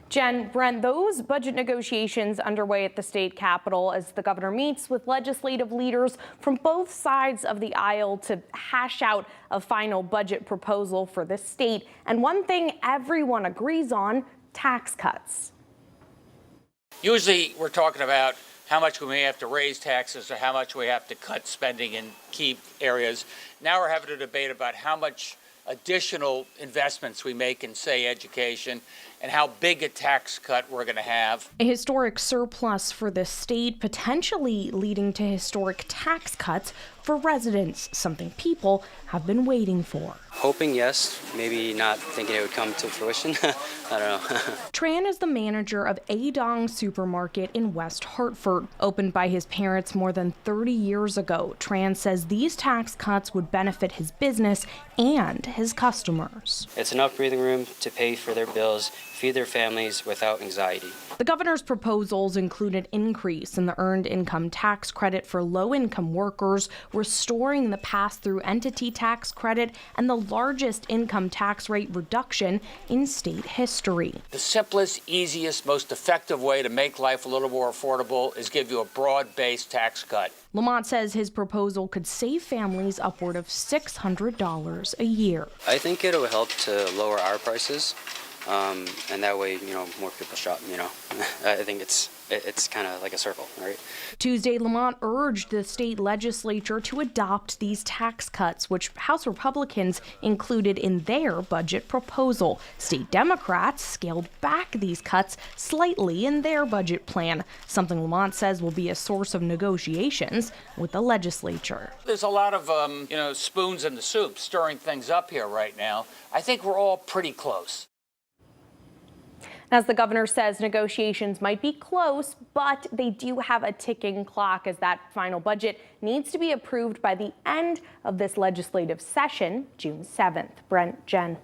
Jen, Brent, those budget negotiations underway at the state capitol as the governor meets with legislative leaders from both sides of the aisle to hash out a final budget proposal for the state. And one thing everyone agrees on, tax cuts. Usually we're talking about how much we may have to raise taxes or how much we have to cut spending in key areas. Now we're having a debate about how much additional investments we make in, say, education, and how big a tax cut we're going to have. A historic surplus for the state, potentially leading to historic tax cuts for residents, something people have been waiting for. Hoping yes, maybe not thinking it would come to fruition. I don't know. Tran is the manager of Adong Supermarket in West Hartford. Opened by his parents more than 30 years ago, Tran says these tax cuts would benefit his business and his customers. It's enough breathing room to pay for their bills, feed their families without anxiety. The governor's proposals include an increase in the earned income tax credit for low-income workers, restoring the pass-through entity tax credit, and the largest income tax rate reduction in state history. The simplest, easiest, most effective way to make life a little more affordable is give you a broad-based tax cut. Lamont says his proposal could save families upward of $600 a year. I think it will help to lower our prices. And that way, more people shop, I think it's kind of like a circle, right? Tuesday, Lamont urged the state legislature to adopt these tax cuts, which House Republicans included in their budget proposal. State Democrats scaled back these cuts slightly in their budget plan, something Lamont says will be a source of negotiations with the legislature. There's a lot of, spoons in the soup stirring things up here right now. I think we're all pretty close. As the governor says, negotiations might be close, but they do have a ticking clock as that final budget needs to be approved by the end of this legislative session, June 7th. Brent, Jen.